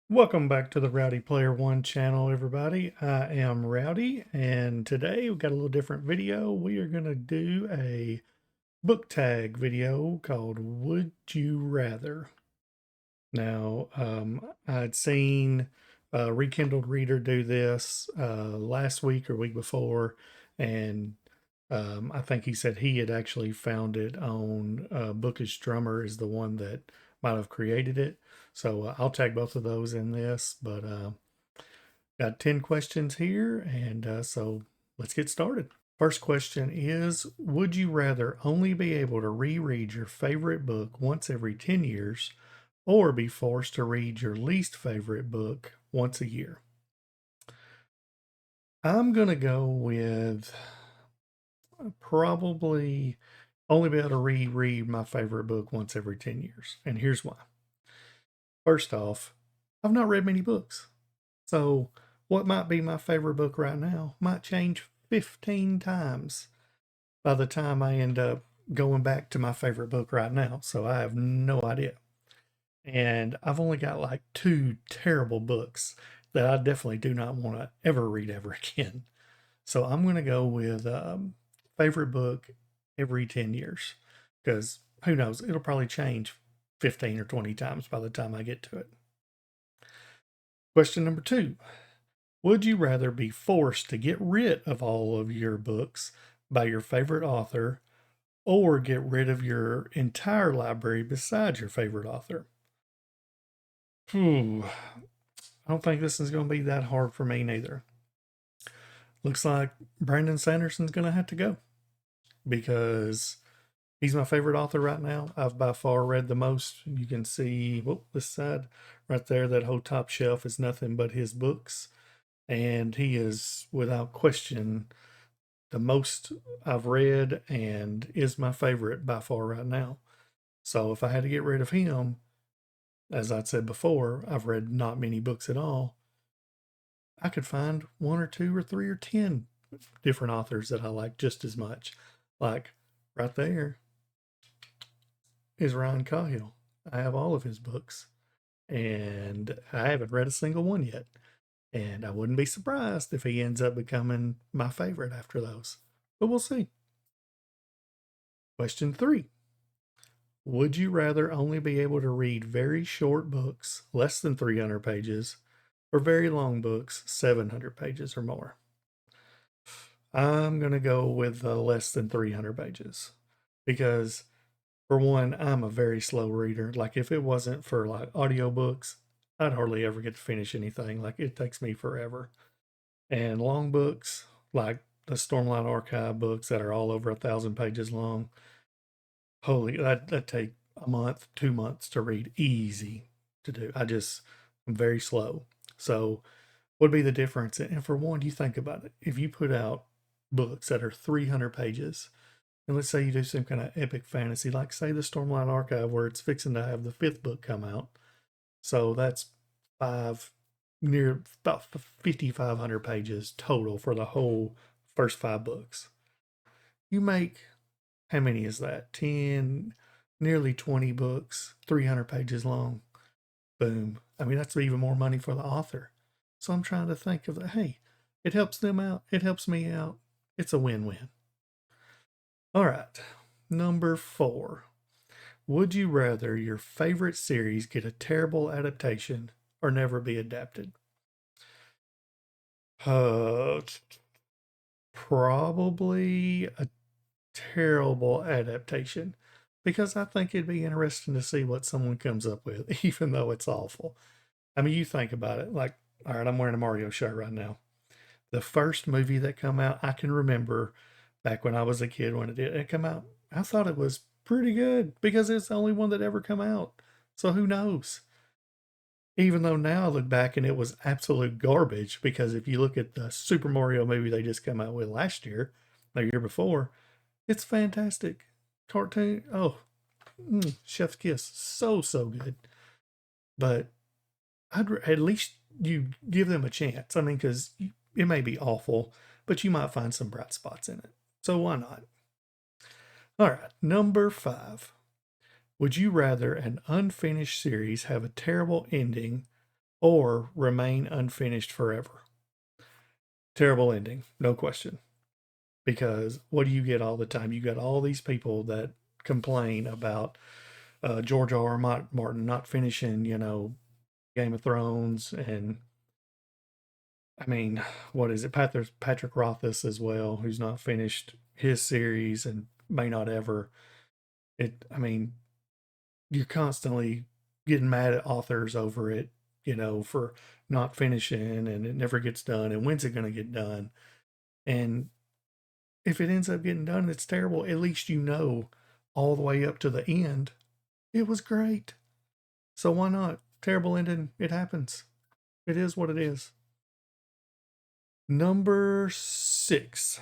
Welcome back to the Rowdy Player One channel, everybody. I am Rowdy, and today we've got a little different video. We are going to do a book tag video called Would You Rather. Now, I'd seen Rekindled Reader do this last week or week before, and I think he said he had actually found it on Bookish Drummer is the one that might have created it. So I'll tag both of those in this, but got 10 questions here, and so let's get started. First question is, would you rather only be able to reread your favorite book once every 10 years or be forced to read your least favorite book once a year? I'm going to go with probably only be able to reread my favorite book once every 10 years. And here's why. First off, I've not read many books. So what might be my favorite book right now might change 15 times by the time I end up going back to my favorite book right now. So I have no idea. And I've only got like two terrible books that I definitely do not want to ever read ever again. So I'm going to go with favorite book every 10 years because who knows, it'll probably change 15 or 20 times by the time I get to it. Question number 2. Would you rather be forced to get rid of all of your books by your favorite author or get rid of your entire library besides your favorite author? I don't think this is going to be that hard for me neither. Looks like Brandon Sanderson's going to have to go because he's my favorite author right now. I've by far read the most. You can see, this side right there, that whole top shelf is nothing but his books. And he is, without question, the most I've read and is my favorite by far right now. So if I had to get rid of him, as I'd said before, I've read not many books at all. I could find one or two or three or 10 different authors that I like just as much. Like right there is Ryan Cahill. I have all of his books and I haven't read a single one yet. And I wouldn't be surprised if he ends up becoming my favorite after those. But we'll see. Question 3. Would you rather only be able to read very short books, less than 300 pages, or very long books, 700 pages or more? I'm going to go with less than 300 pages because, for one, I'm a very slow reader. Like, if it wasn't for like audiobooks, I'd hardly ever get to finish anything. Like, it takes me forever. And long books, like the Stormlight Archive books that are all over 1,000 pages long, holy, that take a month, 2 months to read, easy to do. I'm very slow. So, what would be the difference? And for one, you think about it. If you put out books that are 300 pages, and let's say you do some kind of epic fantasy, like say the Stormlight Archive, where it's fixing to have the fifth book come out. So that's near about 5,500 pages total for the whole first 5 books. You make, how many is that? 10, nearly 20 books, 300 pages long. Boom. I mean, that's even more money for the author. So I'm trying to think of that. Hey, it helps them out. It helps me out. It's a win-win. All right. Number 4. Would you rather your favorite series get a terrible adaptation or never be adapted? Uh, Probably a terrible adaptation because I think it'd be interesting to see what someone comes up with, even though it's awful. I mean, you think about it. Like, all right, I'm wearing a Mario shirt right now. The first movie that come out, I can remember back when I was a kid when it come out. I thought it was pretty good because it's the only one that ever come out. So who knows? Even though now I look back and it was absolute garbage because if you look at the Super Mario movie they just come out with last year, the year before, it's fantastic. Cartoon, oh, chef's kiss, so good. But at least you give them a chance. I mean, because it may be awful, but you might find some bright spots in it. So why not? All right, number 5. Would you rather an unfinished series have a terrible ending or remain unfinished forever. Terrible ending, no question. Because what do you get all the time? You got all these people that complain about George R. R. Martin not finishing, Game of Thrones, and I mean, what is it? Patrick Rothfuss as well, who's not finished his series and may not ever. I mean, you're constantly getting mad at authors over it, for not finishing, and it never gets done. And when's it going to get done? And if it ends up getting done and it's terrible, at least all the way up to the end, it was great. So why not? Terrible ending, it happens. It is what it is. Number 6.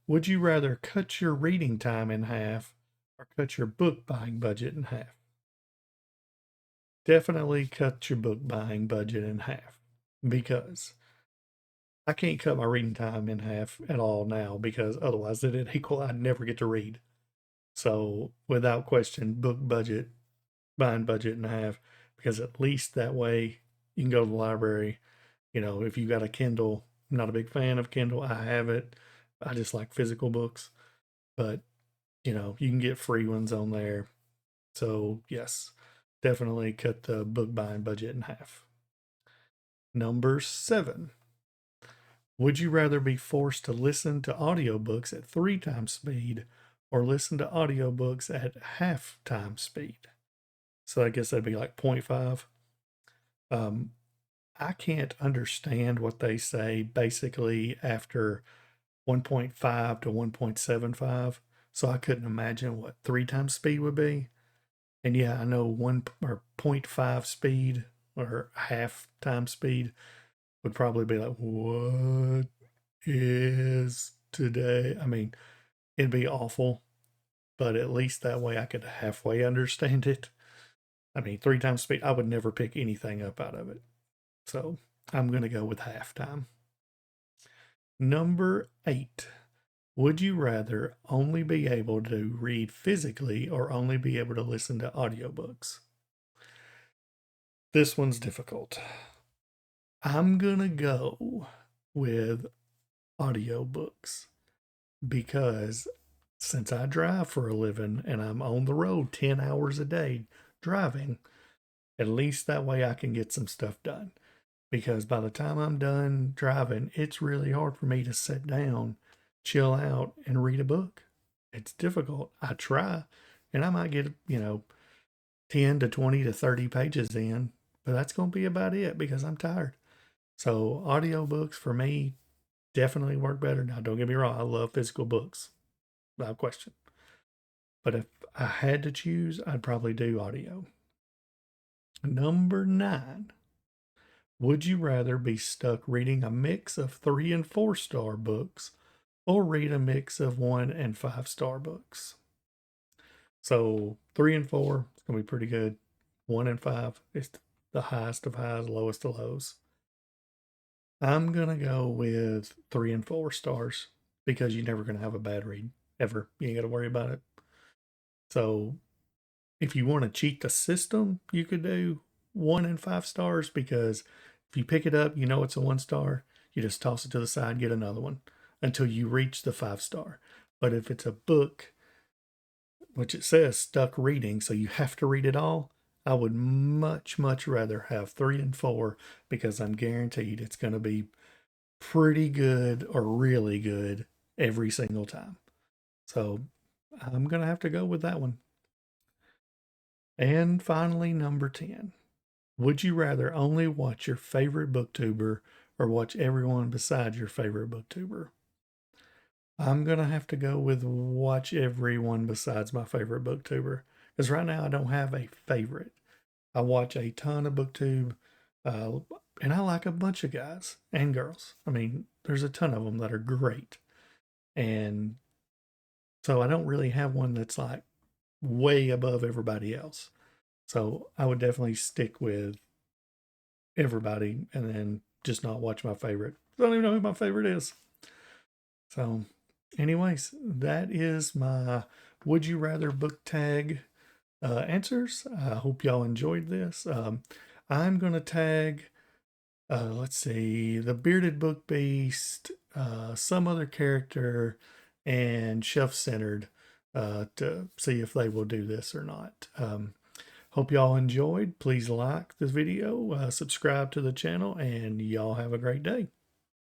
Would you rather cut your reading time in half or cut your book buying budget in half? Definitely cut your book buying budget in half, because I can't cut my reading time in half at all now, because otherwise it'd equal I'd never get to read. So without question, book budget, buying budget in half, because at least that way you can go to the library. If you got a Kindle, I'm not a big fan of Kindle. I have it. I just like physical books, but you can get free ones on there. So yes, definitely cut the book buying budget in half. Number 7. Would you rather be forced to listen to audiobooks at 3 times speed or listen to audiobooks at half time speed? So I guess that'd be like 0.5. Um, I can't understand what they say basically after 1.5 to 1.75. So I couldn't imagine what 3 times speed would be. And yeah, I know 1 or 0.5 speed or half time speed would probably be like, what is today? I mean, it'd be awful, but at least that way I could halfway understand it. I mean, 3 times speed, I would never pick anything up out of it. So I'm going to go with half time. Number 8. Would you rather only be able to read physically or only be able to listen to audiobooks? This one's difficult. I'm going to go with audiobooks, because since I drive for a living and I'm on the road 10 hours a day driving, at least that way I can get some stuff done. Because by the time I'm done driving, it's really hard for me to sit down, chill out, and read a book. It's difficult. I try, and I might get, 10 to 20 to 30 pages in, but that's going to be about it because I'm tired. So, audiobooks for me definitely work better. Now, don't get me wrong, I love physical books, without question. But if I had to choose, I'd probably do audio. Number 9. Would you rather be stuck reading a mix of 3 and 4-star books or read a mix of 1 and 5-star books? So 3 and 4 is going to be pretty good. 1 and 5 is the highest of highs, lowest of lows. I'm going to go with 3 and 4 stars, because you're never going to have a bad read ever. You ain't got to worry about it. So if you want to cheat the system, you could do 1 and 5 stars, because if you pick it up, it's a 1-star, you just toss it to the side, get another one until you reach the 5-star. But if it's a book, which it says stuck reading, so you have to read it all, I would much, much rather have 3 and 4, because I'm guaranteed it's going to be pretty good or really good every single time. So I'm going to have to go with that one. And finally, number 10. Would you rather only watch your favorite booktuber or watch everyone besides your favorite booktuber? I'm going to have to go with watch everyone besides my favorite booktuber, because right now I don't have a favorite. I watch a ton of booktube, uh, and I like a bunch of guys and girls. I mean, there's a ton of them that are great. And so I don't really have one that's like way above everybody else. So I would definitely stick with everybody and then just not watch my favorite. I don't even know who my favorite is. So, anyways, that is my Would You Rather book tag answers. I hope y'all enjoyed this. I'm going to tag, let's see, the Bearded Book Beast, some other character, and Shelf Centered to see if they will do this or not. Hope y'all enjoyed. Please like this video, subscribe to the channel, and y'all have a great day.